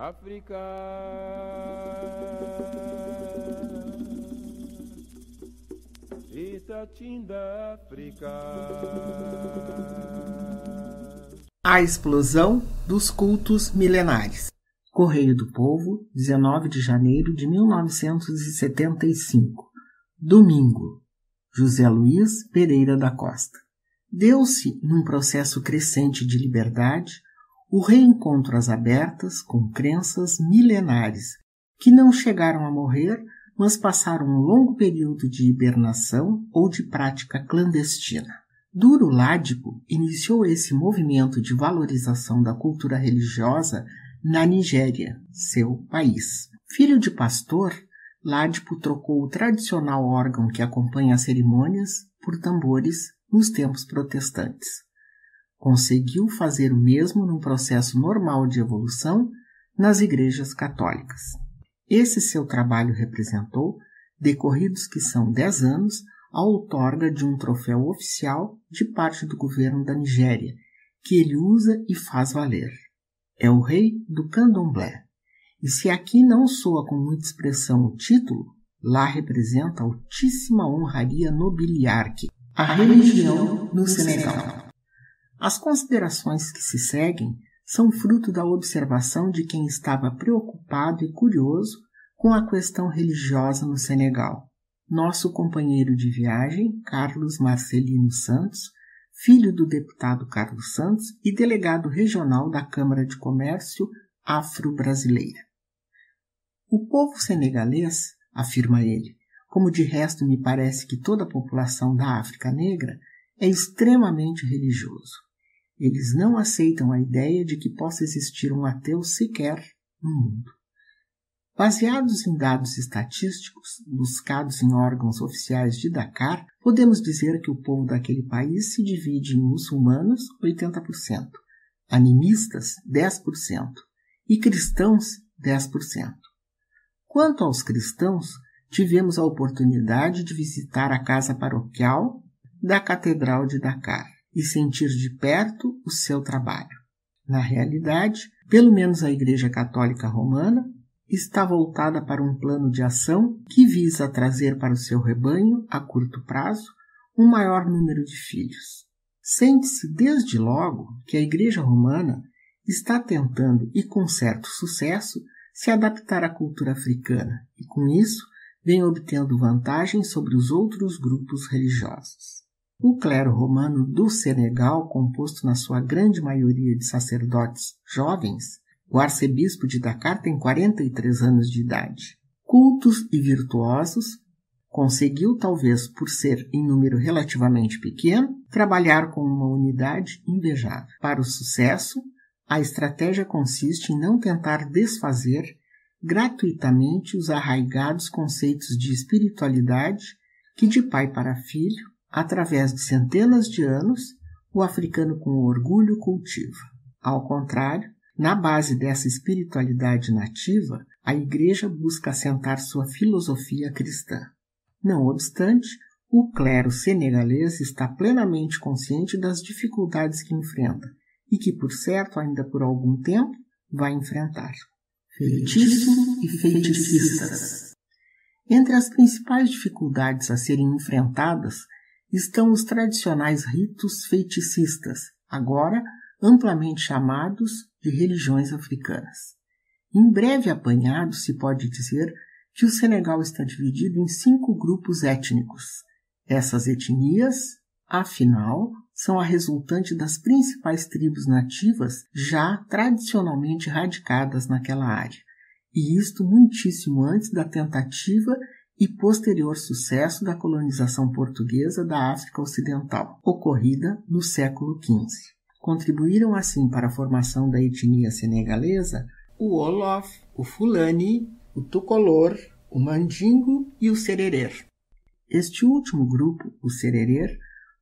África, Itatinda África. A explosão dos cultos milenares. Correio do Povo, 19 de janeiro de 1975. Domingo. José Luiz Pereira da Costa. Deu-se, num processo crescente de liberdade, o reencontro às abertas com crenças milenares, que não chegaram a morrer, mas passaram um longo período de hibernação ou de prática clandestina. Duru Ladipo iniciou esse movimento de valorização da cultura religiosa na Nigéria, seu país. Filho de pastor, Ladipo trocou o tradicional órgão que acompanha as cerimônias por tambores nos tempos protestantes. Conseguiu fazer o mesmo num processo normal de evolução nas igrejas católicas. Esse seu trabalho representou, decorridos que são 10 anos, a outorga de um troféu oficial de parte do governo da Nigéria, que ele usa e faz valer. É o rei do candomblé. E se aqui não soa com muita expressão o título, lá representa a altíssima honraria nobiliárquica, a religião no Senegal. As considerações que se seguem são fruto da observação de quem estava preocupado e curioso com a questão religiosa no Senegal. Nosso companheiro de viagem, Carlos Marcelino Santos, filho do deputado Carlos Santos e delegado regional da Câmara de Comércio Afro-Brasileira. O povo senegalês, afirma ele, como de resto me parece que toda a população da África Negra, é extremamente religioso. Eles não aceitam a ideia de que possa existir um ateu sequer no mundo. Baseados em dados estatísticos buscados em órgãos oficiais de Dakar, podemos dizer que o povo daquele país se divide em muçulmanos, 80%, animistas, 10% e cristãos, 10%. Quanto aos cristãos, tivemos a oportunidade de visitar a casa paroquial da Catedral de Dakar e sentir de perto o seu trabalho. Na realidade, pelo menos a Igreja Católica Romana está voltada para um plano de ação que visa trazer para o seu rebanho, a curto prazo, um maior número de filhos. Sente-se desde logo que a Igreja Romana está tentando, e com certo sucesso, se adaptar à cultura africana e, com isso, vem obtendo vantagem sobre os outros grupos religiosos. O clero romano do Senegal, composto na sua grande maioria de sacerdotes jovens, o arcebispo de Dakar tem 43 anos de idade. Cultos e virtuosos, conseguiu, talvez por ser em número relativamente pequeno, trabalhar com uma unidade invejável. Para o sucesso, a estratégia consiste em não tentar desfazer gratuitamente os arraigados conceitos de espiritualidade que, de pai para filho, através de centenas de anos, o africano com orgulho cultiva. Ao contrário, na base dessa espiritualidade nativa, a Igreja busca assentar sua filosofia cristã. Não obstante, o clero senegalês está plenamente consciente das dificuldades que enfrenta e que, por certo, ainda por algum tempo, vai enfrentar. Feitiço e feiticistas. Entre as principais dificuldades a serem enfrentadas estão os tradicionais ritos feiticistas, agora amplamente chamados de religiões africanas. Em breve apanhado, se pode dizer que o Senegal está dividido em 5 grupos étnicos. Essas etnias, afinal, são a resultante das principais tribos nativas já tradicionalmente radicadas naquela área, e isto muitíssimo antes da tentativa e posterior sucesso da colonização portuguesa da África Ocidental, ocorrida no século XV. Contribuíram assim para a formação da etnia senegalesa o Wolof, o Fulani, o Tucolor, o Mandingo e o Sererer. Este último grupo, o Sererer,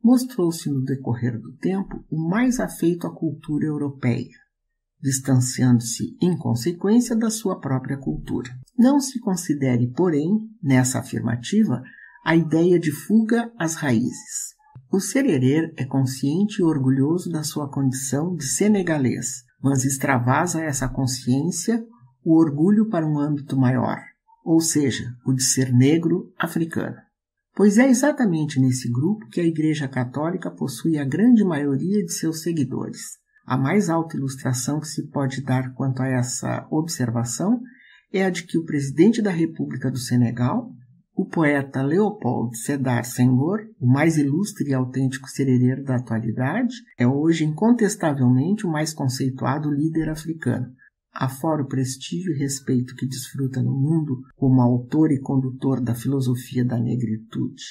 mostrou-se no decorrer do tempo o mais afeito à cultura europeia, distanciando-se, em consequência, da sua própria cultura. Não se considere, porém, nessa afirmativa, a ideia de fuga às raízes. O Sererer é consciente e orgulhoso da sua condição de senegalês, mas extravasa essa consciência o orgulho para um âmbito maior, ou seja, o de ser negro africano. Pois é exatamente nesse grupo que a Igreja Católica possui a grande maioria de seus seguidores. A mais alta ilustração que se pode dar quanto a essa observação é a de que o presidente da República do Senegal, o poeta Léopold Sédar Senghor, o mais ilustre e autêntico cerereiro da atualidade, é hoje incontestavelmente o mais conceituado líder africano, afora o prestígio e respeito que desfruta no mundo como autor e condutor da filosofia da negritude.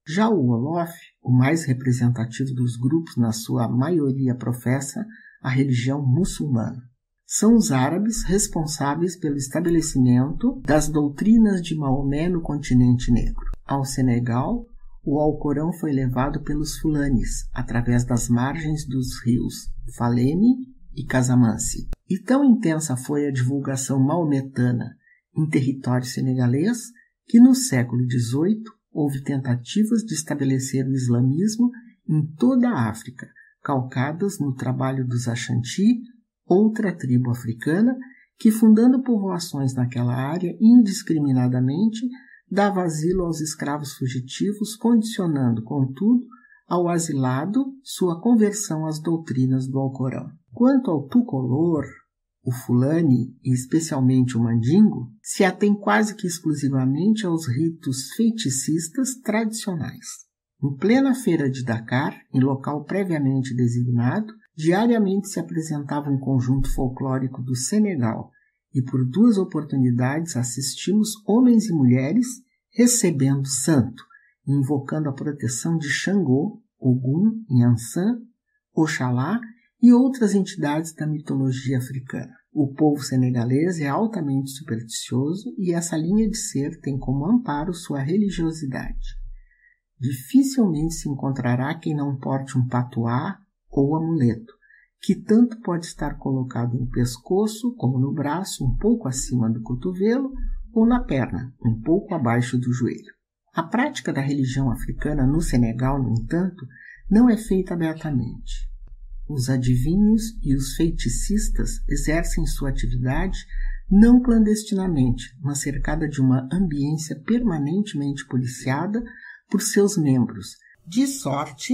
Já o Wolof, o mais representativo dos grupos, na sua maioria professa a religião muçulmana. São os árabes responsáveis pelo estabelecimento das doutrinas de Maomé no continente negro. Ao Senegal, o Alcorão foi levado pelos fulanis, através das margens dos rios Falene e Casamance. E tão intensa foi a divulgação maometana em território senegalês que no século XVIII houve tentativas de estabelecer o islamismo em toda a África, calcadas no trabalho dos Ashanti, outra tribo africana que, fundando povoações naquela área indiscriminadamente, dava asilo aos escravos fugitivos, condicionando, contudo, ao asilado sua conversão às doutrinas do Alcorão. Quanto ao Tucolor, o Fulani e especialmente o Mandingo, se atém quase que exclusivamente aos ritos feiticistas tradicionais. Em plena feira de Dakar, em local previamente designado, diariamente se apresentava um conjunto folclórico do Senegal e por 2 oportunidades assistimos homens e mulheres recebendo santo, invocando a proteção de Xangô, Ogum, Nhansan, Oxalá e outras entidades da mitologia africana. O povo senegalês é altamente supersticioso e essa linha de ser tem como amparo sua religiosidade. Dificilmente se encontrará quem não porte um patuá ou amuleto, que tanto pode estar colocado no pescoço como no braço, um pouco acima do cotovelo, ou na perna, um pouco abaixo do joelho. A prática da religião africana no Senegal, no entanto, não é feita abertamente. Os adivinhos e os feiticistas exercem sua atividade não clandestinamente, mas cercada de uma ambiência permanentemente policiada por seus membros, de sorte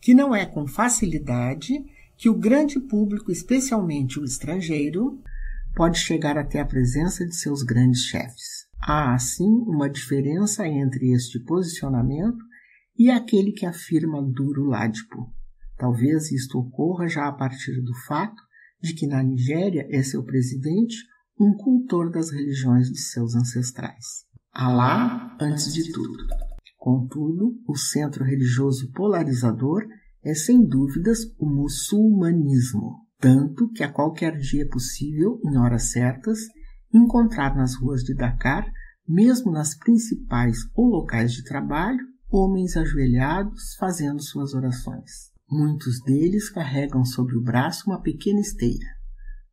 que não é com facilidade que o grande público, especialmente o estrangeiro, pode chegar até a presença de seus grandes chefes. Há, assim, uma diferença entre este posicionamento e aquele que afirma Duro Ladipo. Talvez isto ocorra já a partir do fato de que na Nigéria é seu presidente um cultor das religiões de seus ancestrais. Alá antes de tudo. Contudo, o centro religioso polarizador é sem dúvidas o muçulmanismo, tanto que a qualquer dia é possível, em horas certas, encontrar nas ruas de Dakar, mesmo nas principais ou locais de trabalho, homens ajoelhados fazendo suas orações. Muitos deles carregam sobre o braço uma pequena esteira.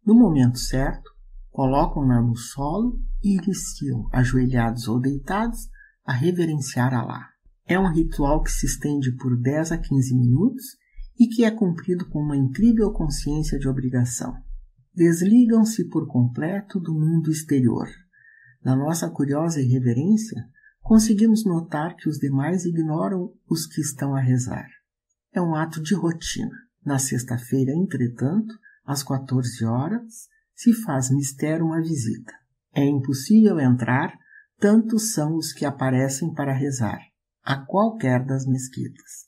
No momento certo, colocam-na no solo e iniciam, ajoelhados ou deitados, a reverenciar Alá. É um ritual que se estende por 10 a 15 minutos e que é cumprido com uma incrível consciência de obrigação. Desligam-se por completo do mundo exterior. Na nossa curiosa irreverência, conseguimos notar que os demais ignoram os que estão a rezar. É um ato de rotina. Na sexta-feira, entretanto, às 14 horas, se faz mister uma visita. É impossível entrar, tantos são os que aparecem para rezar, a qualquer das mesquitas.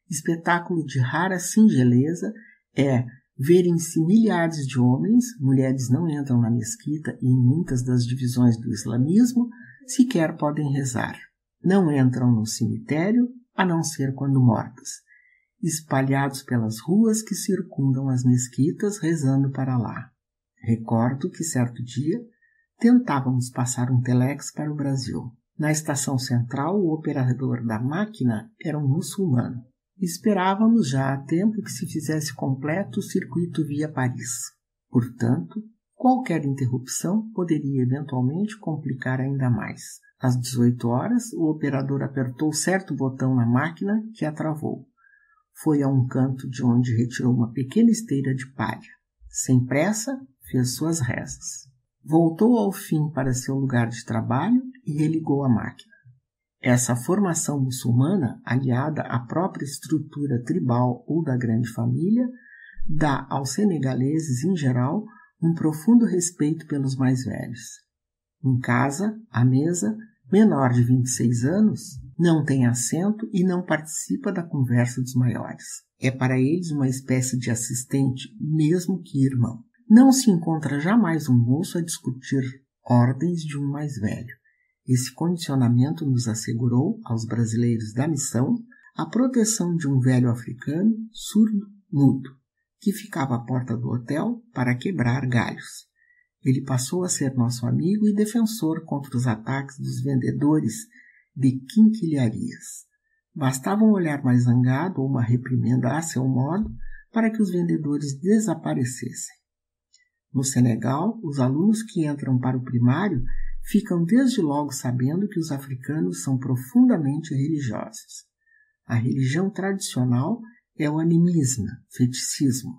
Espetáculo de rara singeleza é verem-se milhares de homens, mulheres não entram na mesquita e em muitas das divisões do islamismo sequer podem rezar. Não entram no cemitério, a não ser quando mortas, espalhados pelas ruas que circundam as mesquitas rezando para lá. Recordo que certo dia tentávamos passar um telex para o Brasil. Na estação central, o operador da máquina era um muçulmano. Esperávamos já há tempo que se fizesse completo o circuito via Paris. Portanto, qualquer interrupção poderia eventualmente complicar ainda mais. Às 18 horas, o operador apertou certo botão na máquina que a travou. Foi a um canto de onde retirou uma pequena esteira de palha. Sem pressa, fez suas rezas. Voltou ao fim para seu lugar de trabalho e religou a máquina. Essa formação muçulmana, aliada à própria estrutura tribal ou da grande família, dá aos senegaleses em geral um profundo respeito pelos mais velhos. Em casa, à mesa, menor de 26 anos, não tem assento e não participa da conversa dos maiores. É para eles uma espécie de assistente, mesmo que irmão. Não se encontra jamais um moço a discutir ordens de um mais velho. Esse condicionamento nos assegurou, aos brasileiros da missão, a proteção de um velho africano surdo-mudo, que ficava à porta do hotel para quebrar galhos. Ele passou a ser nosso amigo e defensor contra os ataques dos vendedores de quinquilharias. Bastava um olhar mais zangado ou uma reprimenda a seu modo para que os vendedores desaparecessem. No Senegal, os alunos que entram para o primário ficam desde logo sabendo que os africanos são profundamente religiosos. A religião tradicional é o animismo, feticismo,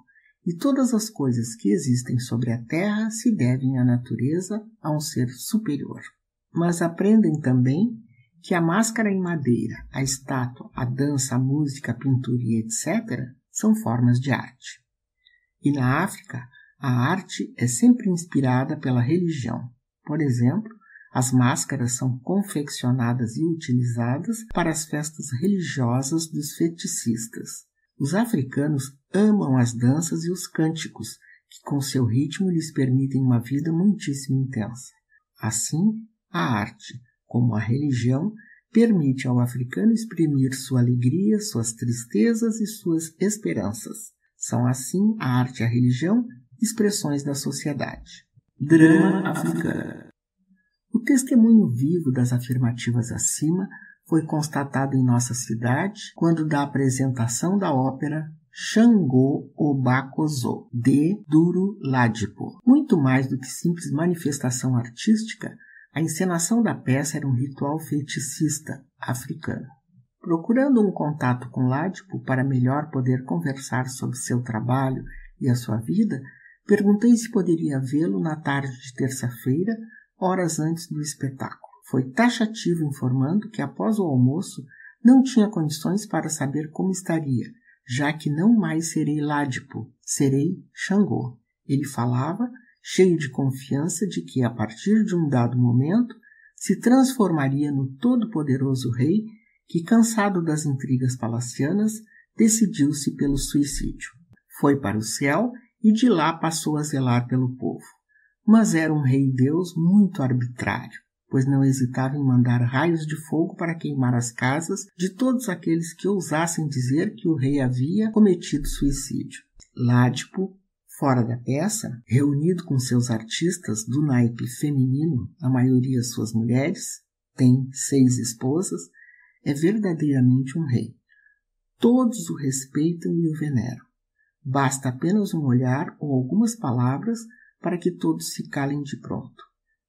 e todas as coisas que existem sobre a terra se devem à natureza, a um ser superior. Mas aprendem também que a máscara em madeira, a estátua, a dança, a música, a pintura e etc. são formas de arte. E na África, a arte é sempre inspirada pela religião. Por exemplo, as máscaras são confeccionadas e utilizadas para as festas religiosas dos feticistas. Os africanos amam as danças e os cânticos, que com seu ritmo lhes permitem uma vida muitíssimo intensa. Assim, a arte, como a religião, permite ao africano exprimir sua alegria, suas tristezas e suas esperanças. São assim a arte e a religião expressões da sociedade. Drama africano. O testemunho vivo das afirmativas acima foi constatado em nossa cidade quando da apresentação da ópera Xangô Obakozo, de Duru Ladipo. Muito mais do que simples manifestação artística, a encenação da peça era um ritual feticista africano. Procurando um contato com Ladipo para melhor poder conversar sobre seu trabalho e a sua vida, perguntei se poderia vê-lo na tarde de terça-feira, horas antes do espetáculo. Foi taxativo informando que após o almoço não tinha condições para saber como estaria, já que não mais serei Ladipo, serei Xangô. Ele falava, cheio de confiança de que, a partir de um dado momento, se transformaria no todo-poderoso rei que, cansado das intrigas palacianas, decidiu-se pelo suicídio. Foi para o céu e de lá passou a zelar pelo povo. Mas era um rei-deus muito arbitrário, pois não hesitava em mandar raios de fogo para queimar as casas de todos aqueles que ousassem dizer que o rei havia cometido suicídio. Ladipo, fora da peça, reunido com seus artistas do naipe feminino, a maioria suas mulheres, tem 6 esposas, é verdadeiramente um rei. Todos o respeitam e o veneram. Basta apenas um olhar ou algumas palavras para que todos se calem de pronto.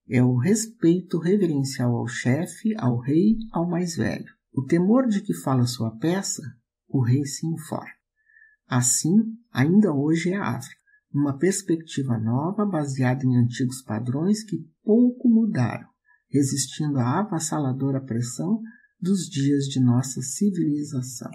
É o respeito reverencial ao chefe, ao rei, ao mais velho. O temor de que fala sua peça, o rei se informa. Assim, ainda hoje é a África, uma perspectiva nova baseada em antigos padrões que pouco mudaram, resistindo à avassaladora pressão dos dias de nossa civilização.